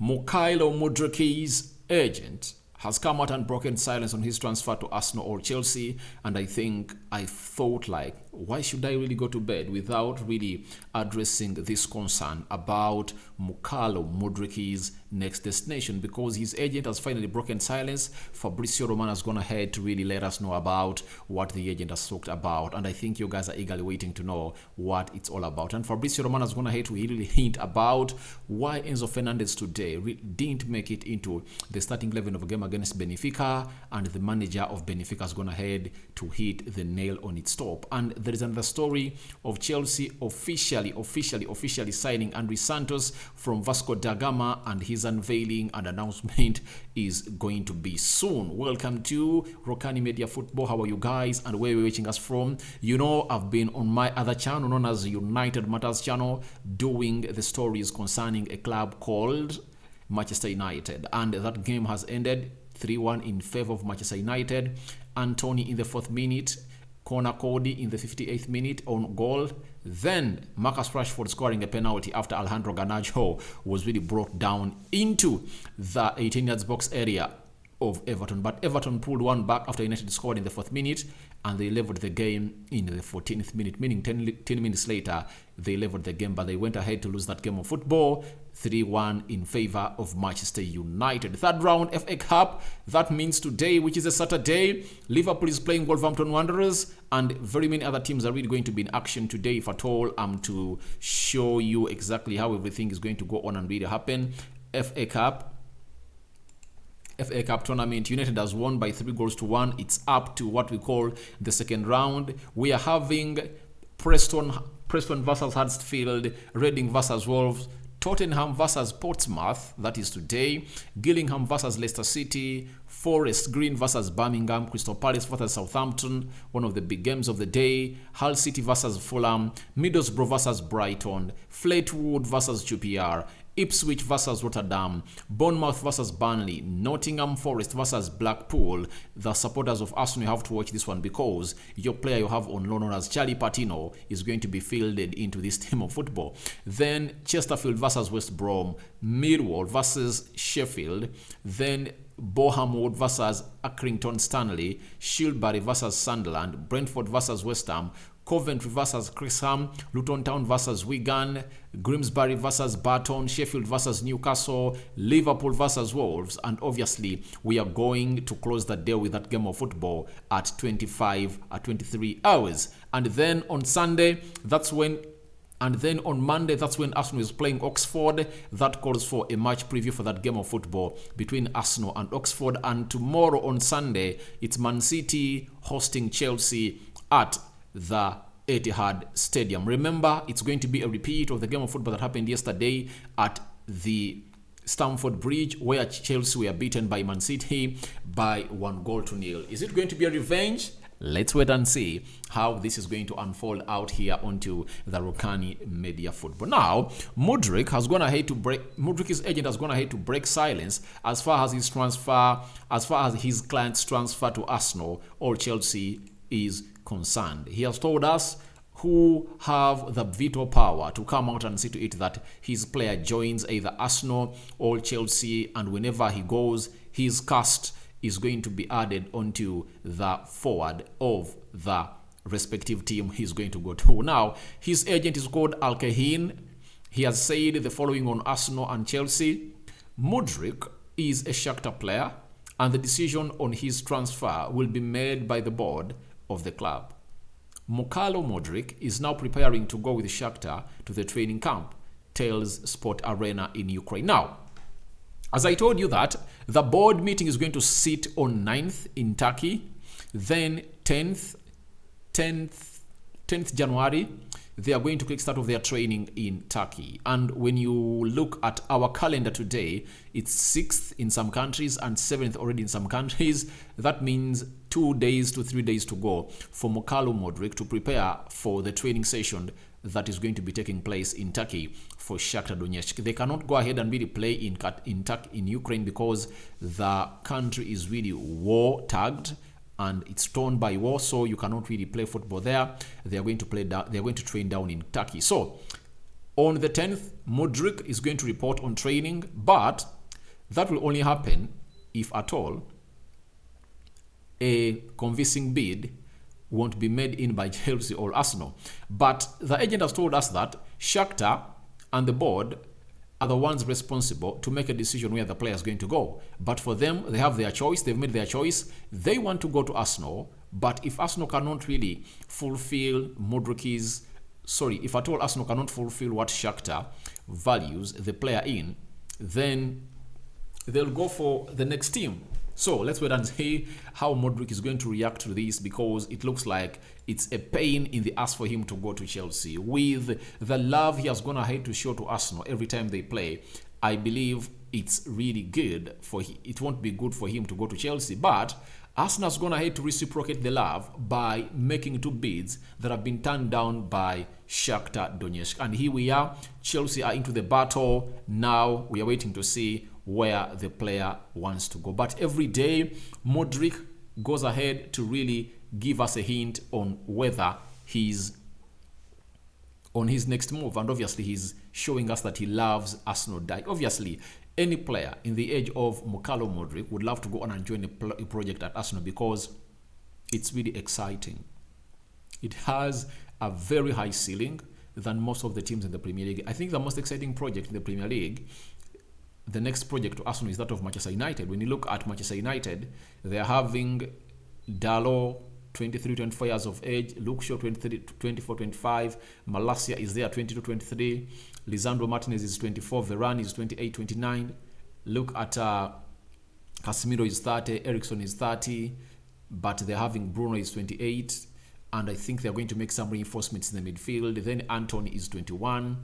Mikhailo Mudryk's agent has come out and broken silence on his transfer to Arsenal or Chelsea, and I thought like, why should I really go to bed without really addressing this concern about Mikhailo Mudryk's next destination? Because his agent has finally broken silence. Fabrizio Romano has gone ahead to really let us know about what the agent has talked about, and I think you guys are eagerly waiting to know what it's all about. And Fabrizio Romano has gone ahead to really hint about why Enzo Fernandez today didn't make it into the starting 11 of a game against Benfica, and the manager of Benfica has gone ahead to hit the nail on its top. And there is another story of Chelsea officially signing Andrey Santos from Vasco da Gama, and his unveiling and announcement is going to be soon. Welcome to Rokani Media Football. How are you guys, and where are you watching us from? You know, I've been on my other channel known as United Matters channel doing the stories concerning a club called Manchester United, and that game has ended 3-1 in favor of Manchester United. Anthony in the 4th minute, Connor Cody in the 58th minute on goal. Then Marcus Rashford scoring a penalty after Alejandro Garnacho was really brought down into the 18 yards box area of Everton. But Everton pulled one back after United scored in the 4th minute, and they leveled the game in the 14th minute, meaning 10 minutes later they leveled the game, but they went ahead to lose that game of football 3-1 in favor of Manchester United. Third round FA Cup, that means today, which is a Saturday, Liverpool is playing Wolverhampton Wanderers, and very many other teams are really going to be in action today. If at all, I'm to show you exactly how everything is going to go on and really happen. FA Cup tournament, United has won by 3-1. It's up to what we call the second round. We are having Preston versus Huddersfield, Reading versus Wolves, Tottenham versus Portsmouth, that is today, Gillingham versus Leicester City, Forest Green versus Birmingham, Crystal Palace versus Southampton, one of the big games of the day, Hull City versus Fulham, Middlesbrough versus Brighton, Fleetwood versus QPR, Ipswich versus Rotterdam, Bournemouth versus Burnley, Nottingham Forest versus Blackpool. The supporters of Arsenal have to watch this one, because your player you have on loan as Charlie Patino is going to be fielded into this team of football. Then Chesterfield versus West Brom, Millwall versus Sheffield, then Bournemouth Wood versus Accrington Stanley, Shilbury versus Sunderland, Brentford versus West Ham, Coventry versus Cresham, Luton Town versus Wigan, Grimsby versus Barton, Sheffield versus Newcastle, Liverpool versus Wolves, and obviously we are going to close the day with that game of football at 23 hours. And then on Sunday, on Monday, that's when Arsenal is playing Oxford. That calls for a match preview for that game of football between Arsenal and Oxford. And tomorrow on Sunday, it's Man City hosting Chelsea at the Etihad Stadium. Remember, it's going to be a repeat of the game of football that happened yesterday at the Stamford Bridge, where Chelsea were beaten by Man City by 1-0. Is it going to be a revenge? Let's wait and see how this is going to unfold out here onto the Rokani Media Football. Now, Mudryk's agent has gone ahead to break silence as far as his client's transfer to Arsenal or Chelsea is concerned. He has told us who have the veto power to come out and see to it that his player joins either Arsenal or Chelsea, and whenever he goes, his cast is going to be added onto the forward of the respective team he's going to go to. Now, his agent is called Al Kahin. He has said the following on Arsenal and Chelsea. Mudryk is a Shakhtar player, and the decision on his transfer will be made by the board of the club. Mikhailo Mudryk is now preparing to go with Shakhtar to the training camp, tells Sport Arena in Ukraine. Now, as I told you that the board meeting is going to sit on 9th in Turkey, then 10th January, they are going to kickstart of their training in Turkey. And when you look at our calendar today, it's 6th in some countries and 7th already in some countries. That means 2 days to 3 days to go for Mikhailo Mudryk to prepare for the training session that is going to be taking place in Turkey for Shakhtar Donetsk. They cannot go ahead and really play in Ukraine because the country is really war-tagged and it's torn by war, so you cannot really play football there. They are going to train down in Turkey. So On the 10th, Mudryk is going to report on training, but that will only happen if at all a convincing bid won't be made in by Chelsea or Arsenal. But the agent has told us that Shakhtar and the board are the ones responsible to make a decision where the player is going to go. But for them, they have their choice. They've made their choice. They want to go to Arsenal. But if Arsenal cannot really fulfill Modric's, if at all Arsenal cannot fulfill what Shakhtar values the player in, then they'll go for the next team. So let's wait and see how Modric is going to react to this, because it looks like it's a pain in the ass for him to go to Chelsea. With the love he has gone ahead to show to Arsenal every time they play, I believe it's really good for him. It won't be good for him to go to Chelsea, but Arsenal has gone ahead to reciprocate the love by making 2 bids that have been turned down by Shakhtar Donetsk. And here we are. Chelsea are into the battle. Now we are waiting to see where the player wants to go. But every day, Modric goes ahead to really give us a hint on whether he's on his next move. And obviously, he's showing us that he loves Arsenal. Obviously, any player in the age of Mukalo Modric would love to go on and join a project at Arsenal, because it's really exciting. It has a very high ceiling than most of the teams in the Premier League. I think the most exciting project in the Premier League, the next project to Arsenal, is that of Manchester United. When you look at Manchester United, they are having Dalot, 23, 24 years of age, Luke Shaw, 23, 24, 25, Malacia is there, 22, 23, Lisandro Martinez is 24, Varane is 28, 29. Look at Casemiro is 30, Ericsson is 30, but they're having Bruno is 28, and I think they're going to make some reinforcements in the midfield. Then Anthony is 21.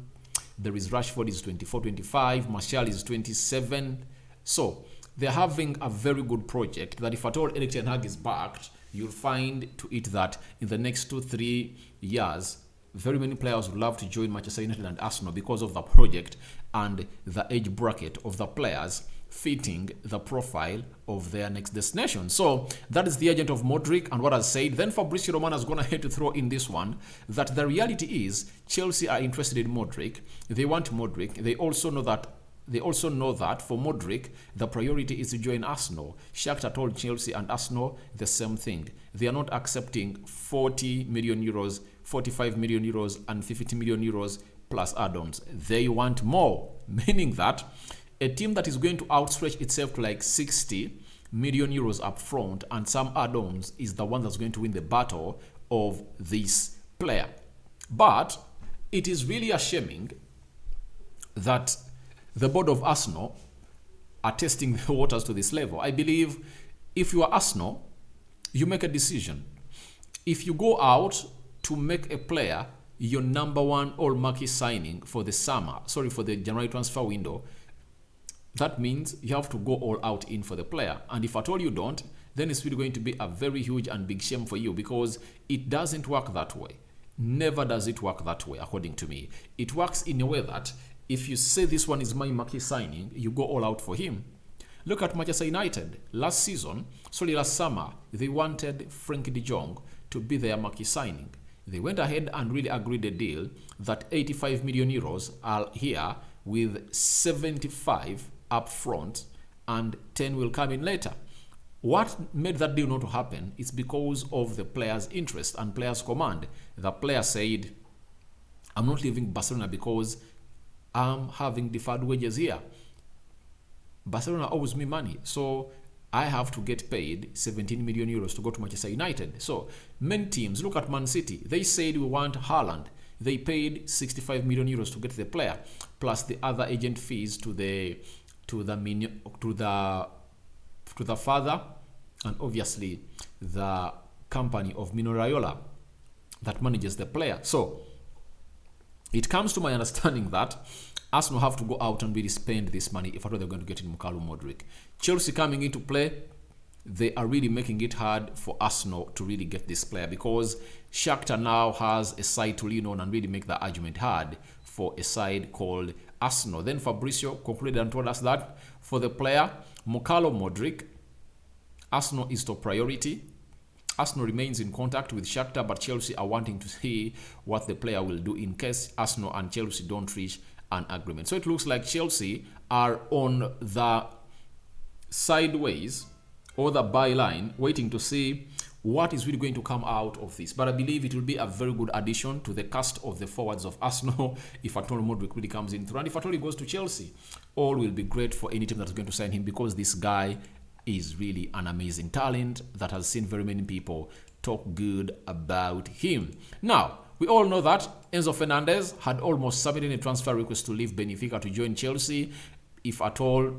There is Rashford is 24, 25. Martial is 27. So they're having a very good project that if at all Erik ten Hag is backed, you'll find to it that in the next 2-3 years, very many players would love to join Manchester United and Arsenal because of the project and the age bracket of the players fitting the profile of their next destination. So that is the agent of Modric and what I said. Then Fabrizio Romano is going to have to throw in this one, that the reality is Chelsea are interested in Modric. They want Modric. They also know that for Modric, the priority is to join Arsenal. Shakhtar told Chelsea and Arsenal the same thing. They are not accepting 40 million euros, 45 million euros, and 50 million euros plus add-ons. They want more, meaning that a team that is going to outstretch itself to like 60 million euros up front and some add-ons is the one that's going to win the battle of this player. But it is really shaming that the board of Arsenal are testing the waters to this level. I believe if you are Arsenal, you make a decision. If you go out to make a player your number one all-marquee signing for the for the January transfer window, that means you have to go all out in for the player. And if at all you don't, then it's really going to be a very huge and big shame for you, because it doesn't work that way. Never does it work that way, according to me. It works in a way that if you say this one is my marquee signing, you go all out for him. Look at Manchester United. Last summer, they wanted Frenkie de Jong to be their marquee signing. They went ahead and really agreed a deal that 85 million euros are here with 75 up front and 10 will come in later. What made that deal not to happen is because of the player's interest and player's command. The player said, I'm not leaving Barcelona because I'm having deferred wages here. Barcelona owes me money, so I have to get paid 17 million euros to go to Manchester United. So many teams, look at Man City, they said we want Haaland. They paid 65 million euros to get the player, plus the other agent fees to the father, and obviously the company of Mino Raiola that manages the player. So it comes to my understanding that Arsenal have to go out and really spend this money if at all they're going to get in Mukalo Modric. Chelsea coming into play, they are really making it hard for Arsenal to really get this player, because Shakhtar now has a side to lean on and really make the argument hard for a side called Arsenal. Then Fabrizio concluded and told us that for the player, Mukalo Modric, Arsenal is top priority. Arsenal remains in contact with Shakhtar, but Chelsea are wanting to see what the player will do in case Arsenal and Chelsea don't reach an agreement. So it looks like Chelsea are on the sideways or the byline, waiting to see what is really going to come out of this. But I believe it will be a very good addition to the cast of the forwards of Arsenal if at all Modric really comes in through. And if at all he goes to Chelsea, all will be great for any team that's going to sign him, because this guy is really an amazing talent that has seen very many people talk good about him. Now, we all know that Enzo Fernandez had almost submitted a transfer request to leave Benfica to join Chelsea if at all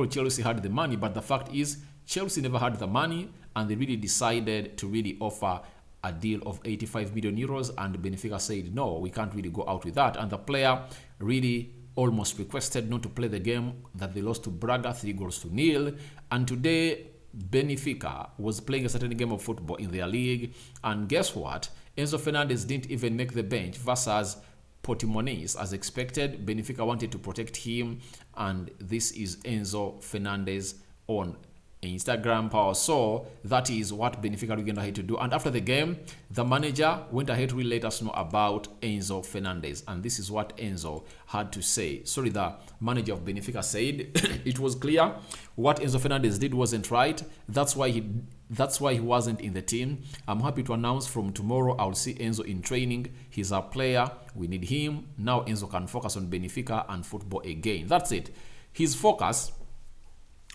Chelsea had the money. But the fact is, Chelsea never had the money, and they really decided to really offer a deal of 85 million euros, and Benfica said, no, we can't really go out with that. And the player really almost requested not to play the game that they lost to Braga 3-0. And today, Benfica was playing a certain game of football in their league, and guess what? Enzo Fernandez didn't even make the bench versus Portimonense. As expected, Benfica wanted to protect him, and this is Enzo Fernandez on Instagram power. So that is what Benfica went ahead to do. And after the game, the manager went ahead to really let us know about Enzo Fernandez, and this is what Enzo had to say. Sorry, the manager of Benfica said it was clear what Enzo Fernandez did wasn't right. That's why he wasn't in the team. I'm happy to announce from tomorrow I'll see Enzo in training. He's a player. We need him. Now Enzo can focus on Benfica and football again. That's it. His focus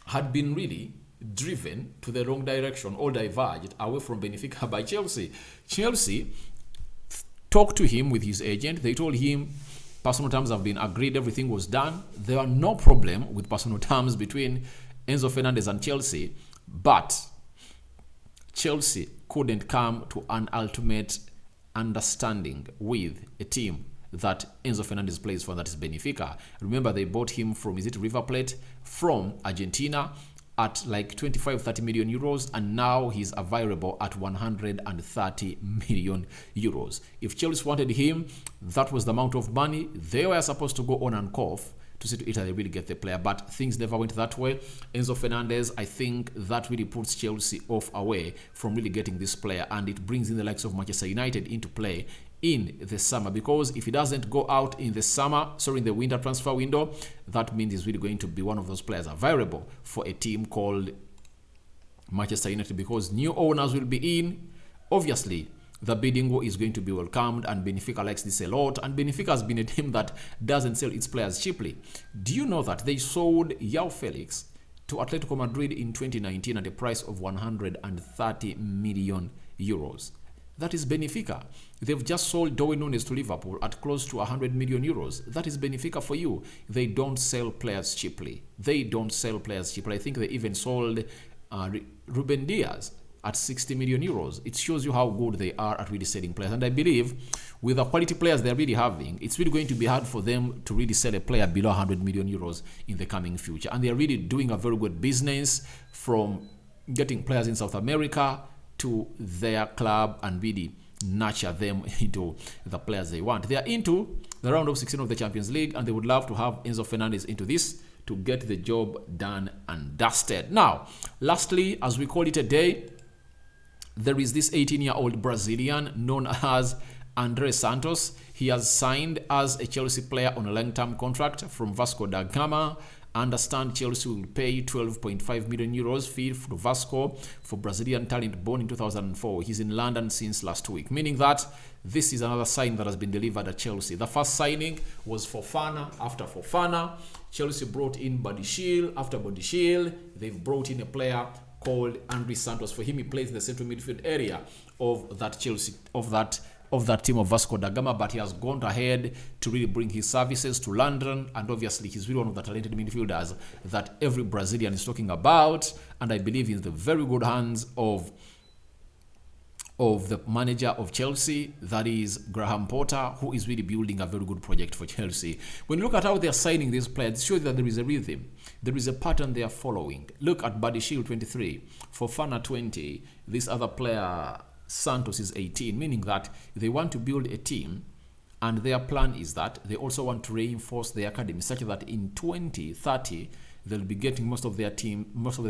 had been really driven to the wrong direction or diverged away from Benfica by Chelsea. Chelsea talked to him with his agent. They told him personal terms have been agreed, everything was done. There are no problem with personal terms between Enzo Fernandez and Chelsea, but Chelsea couldn't come to an ultimate understanding with a team that Enzo Fernandez plays for, that is Benfica. Remember, they bought him from, is it River Plate, from Argentina at like 25-30 million euros, and now he's available at 130 million euros. If Chelsea wanted him, that was the amount of money they were supposed to go on and cough to see to it that they really get the player, but things never went that way. Enzo Fernandez, I think that really puts Chelsea off away from really getting this player, and it brings in the likes of Manchester United into play in the summer, because if he doesn't go out in in the winter transfer window, that means he's really going to be one of those players available for a team called Manchester United, because new owners will be in. Obviously, the bidding war is going to be welcomed, and Benfica likes this a lot, and Benfica has been a team that doesn't sell its players cheaply. Do you know that they sold João Felix to Atletico Madrid in 2019 at a price of 130 million euros? That is Benfica. They've just sold Darwin Núñez to Liverpool at close to 100 million euros. That is Benfica for you. They don't sell players cheaply. I think they even sold Ruben Diaz at 60 million euros. It shows you how good they are at really selling players. And I believe with the quality players they're really having, it's really going to be hard for them to really sell a player below 100 million euros in the coming future. And they're really doing a very good business, from getting players in South America to their club and really nurture them into the players they want. They are into the round of 16 of the Champions League, and they would love to have Enzo Fernandez into this to get the job done and dusted. Now, lastly, as we call it a day, there is this 18-year-old Brazilian known as Andrey Santos. He has signed as a Chelsea player on a long-term contract from Vasco da Gama. I understand Chelsea will pay 12.5 million euros fee for Vasco for Brazilian talent born in 2004. He's in London since last week, meaning that this is another sign that has been delivered at Chelsea. The first signing was Fofana. After Fofana, Chelsea brought in Body Shield. After Body Shield, they've brought in a player called Andrey Santos. For him, he plays in the central midfield area of that Chelsea, of that team of Vasco da Gama, but he has gone ahead to really bring his services to London, and obviously he's really one of the talented midfielders that every Brazilian is talking about, and I believe he's in the very good hands of the manager of Chelsea, that is Graham Potter, who is really building a very good project for Chelsea. When you look at how they're signing these players, it shows that there is a rhythm. There is a pattern they are following. Look at Body Shield 23, Fofana 20, this other player Santos is 18, meaning that they want to build a team, and their plan is that they also want to reinforce the academy such that in 2030 they'll be getting most of their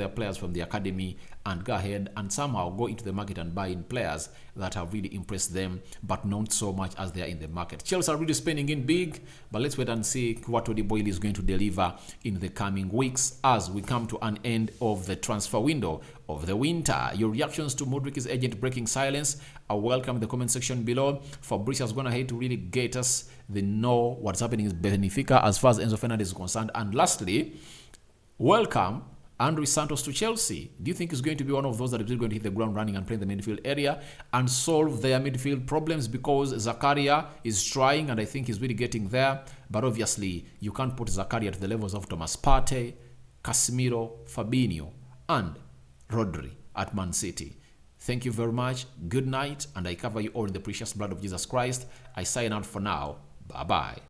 players from the academy and go ahead and somehow go into the market and buy in players that have really impressed them, but not so much as they are in the market. Chelsea are really spending in big, but let's wait and see what Toddy Boyle is going to deliver in the coming weeks as we come to an end of the transfer window of the winter. Your reactions to Mudryk's agent breaking silence are welcome in the comment section below. Fabrice has gone ahead to really get us the know what's happening in Benfica as far as Enzo Fernandez is concerned. And lastly, welcome Andrey Santos to Chelsea. Do you think he's going to be one of those that is going to hit the ground running and play in the midfield area and solve their midfield problems? Because Zakaria is trying, and I think he's really getting there. But obviously, you can't put Zakaria to the levels of Thomas Partey, Casemiro, Fabinho, and Rodri at Man City. Thank you very much. Good night, and I cover you all in the precious blood of Jesus Christ. I sign out for now. Bye-bye.